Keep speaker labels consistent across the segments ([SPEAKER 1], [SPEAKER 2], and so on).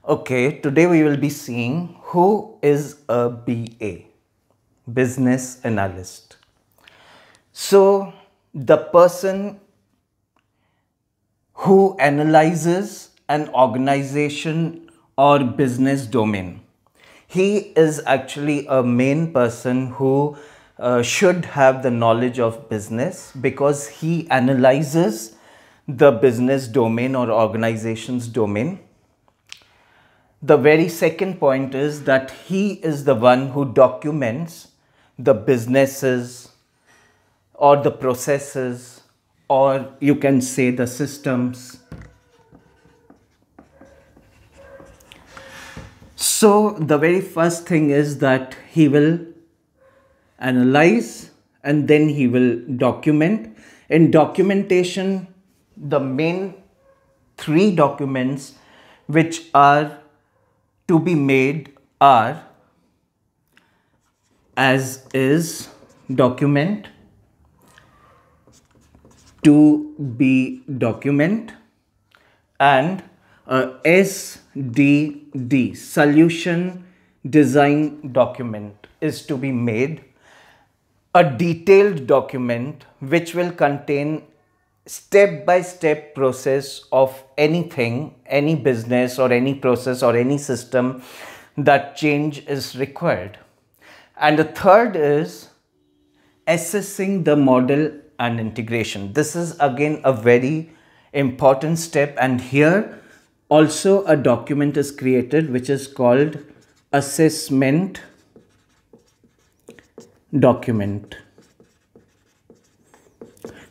[SPEAKER 1] Okay, today we will be seeing who is a BA, Business Analyst. So, the person who analyzes an organization or business domain. He is actually a main person who should have the knowledge of business because he analyzes the business domain or organization's domain. The very second point is that he is the one who documents the businesses or the processes, or you can say the systems. So the very first thing is that he will analyze and then he will document. In documentation, the main three documents which are to be made are as is document, to be document, and SDD, solution design document, is to be made. A detailed document which will contain step-by-step process of anything, any business or any process or any system that change is required. And the third is assessing the model and integration. This is again a very important step, and here also a document is created which is called assessment document.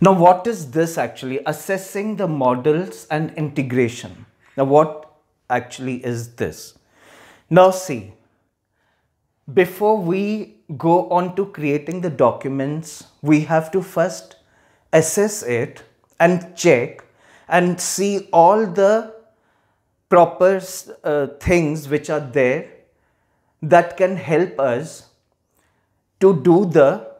[SPEAKER 1] Now what is this actually? Assessing the models and integration. Now what actually is this? Now see, before we go on to creating the documents, we have to first assess it and check and see all the proper things which are there that can help us to do the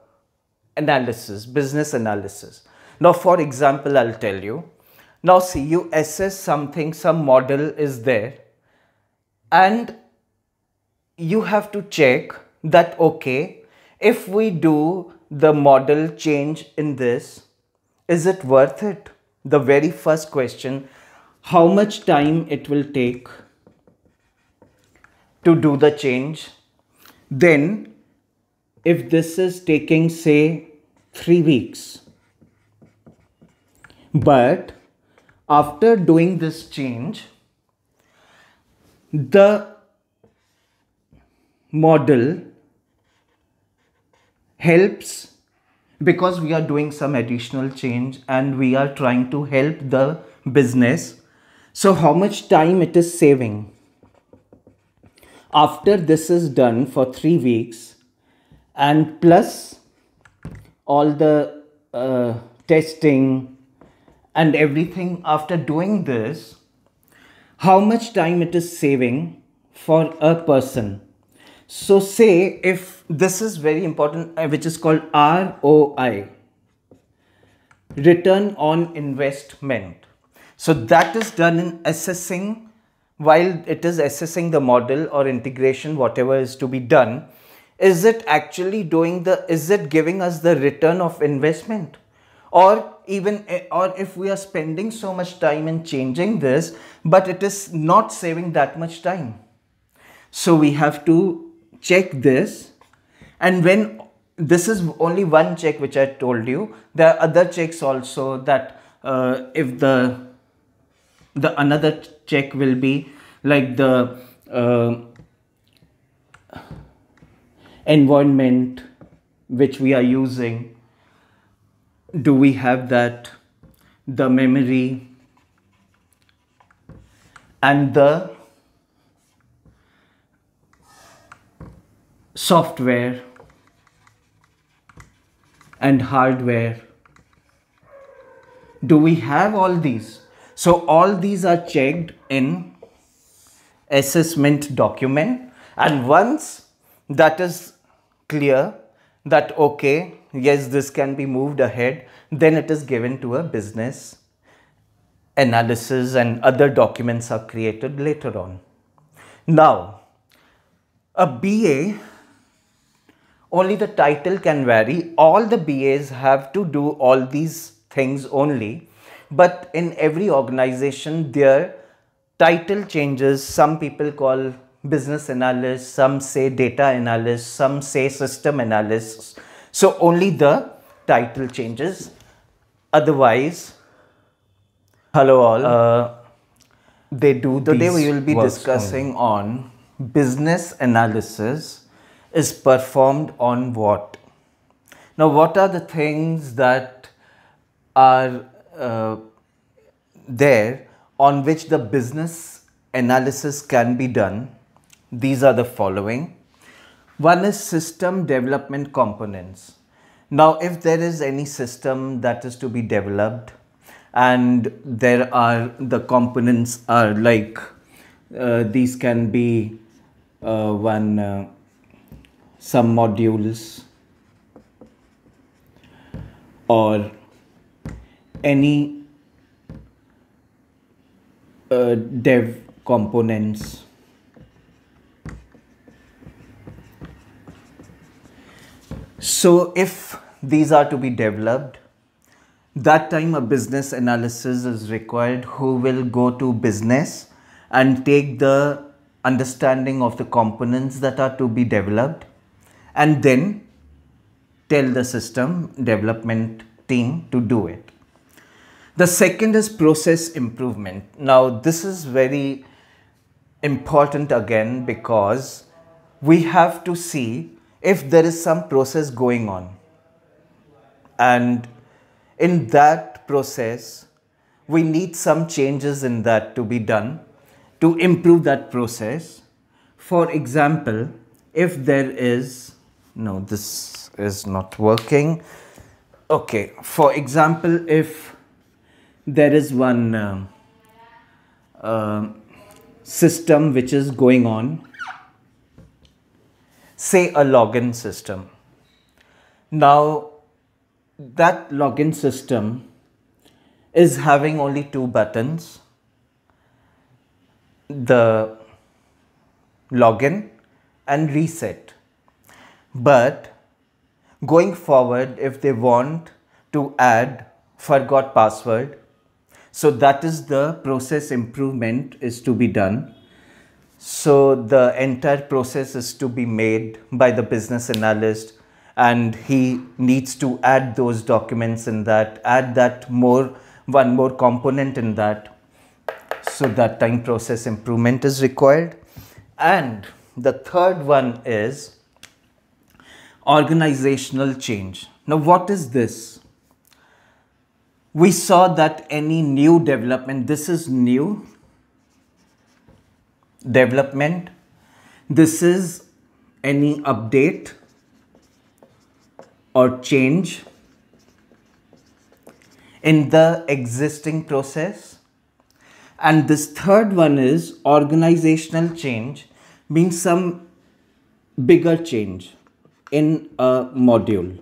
[SPEAKER 1] analysis, business analysis. Now, for example, I'll tell you. Now, see, you assess something, some model is there, and you have to check that, okay, if we do the model change in this, is it worth it? The very first question, how much time it will take to do the change? Then, if this is taking, say, 3 weeks, but after doing this change, the model helps because we are doing some additional change and we are trying to help the business. So how much time it is saving? After this is done for 3 weeks and plus all the testing and everything, after doing this, how much time it is saving for a person? So say if this is very important, which is called ROI, return on investment. So that is done in assessing, while it is assessing the model or integration, whatever is to be done. Is it actually doing is it giving us the return of investment? Or if we are spending so much time in changing this, but it is not saving that much time. So we have to check this, and when this is only one check which I told you, there are other checks also, that if the another check will be like the environment which we are using. Do we have that, the memory, and the software and hardware? Do we have all these? So all these are checked in assessment document, and once that is clear that okay, yes, this can be moved ahead, then it is given to a business analysis and other documents are created later on. Now, a BA, only the title can vary. All the BAs have to do all these things only, but in every organization their title changes. Some people call business analyst, some say data analyst, some say system analyst. So only the title changes. Otherwise, hello all. They do. Today we will be discussing on business analysis is performed on what. Now, what are the things that are there on which the business analysis can be done? These are the following. One is system development components. Now, if there is any system that is to be developed and there are the components are like these can be some modules or any dev components. So if these are to be developed, that time a business analysis is required who will go to business and take the understanding of the components that are to be developed and then tell the system development team to do it. The second is process improvement. Now this is very important again because we have to see if there is some process going on, and in that process we need some changes in that to be done to improve that process. For example, if there is, no, this is not working. Okay, for example, if there is one system which is going on, say a login system. Now that login system is having only two buttons, the login and reset. But going forward, if they want to add forgot password, so that is the process improvement is to be done. So the entire process is to be made by the business analyst, and he needs to add those documents in that, add that one more component in that. So that time process improvement is required. And the third one is organizational change. Now what is this? We saw that any new development, this is new development, this is any update or change in the existing process. And this third one is organizational change, means some bigger change in a module.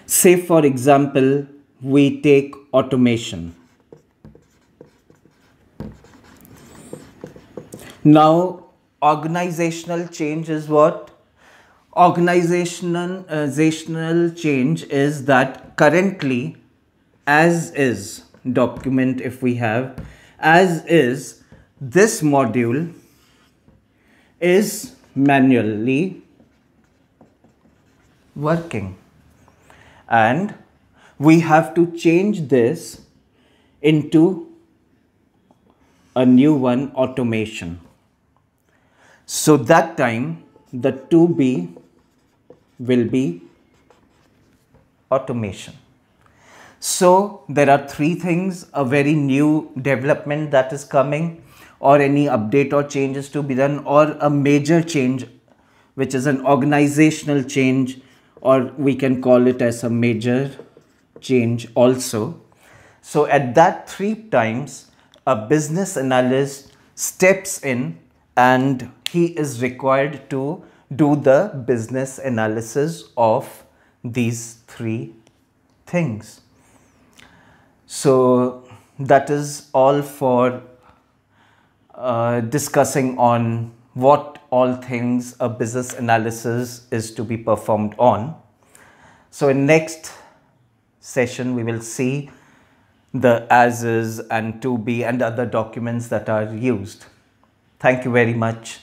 [SPEAKER 1] Say for example, we take automation. Now organizational change is what? Organizational change is that currently as is document, if we have as is, this module is manually working and we have to change this into a new one, automation. So that time the 2B will be automation. So there are three things: a very new development that is coming, or any update or changes to be done, or a major change which is an organizational change, or we can call it as a major change also. So at that three times a business analyst steps in and he is required to do the business analysis of these three things. So that is all for discussing on what all things a business analysis is to be performed on. So in next session, we will see the as is and to be and other documents that are used. Thank you very much.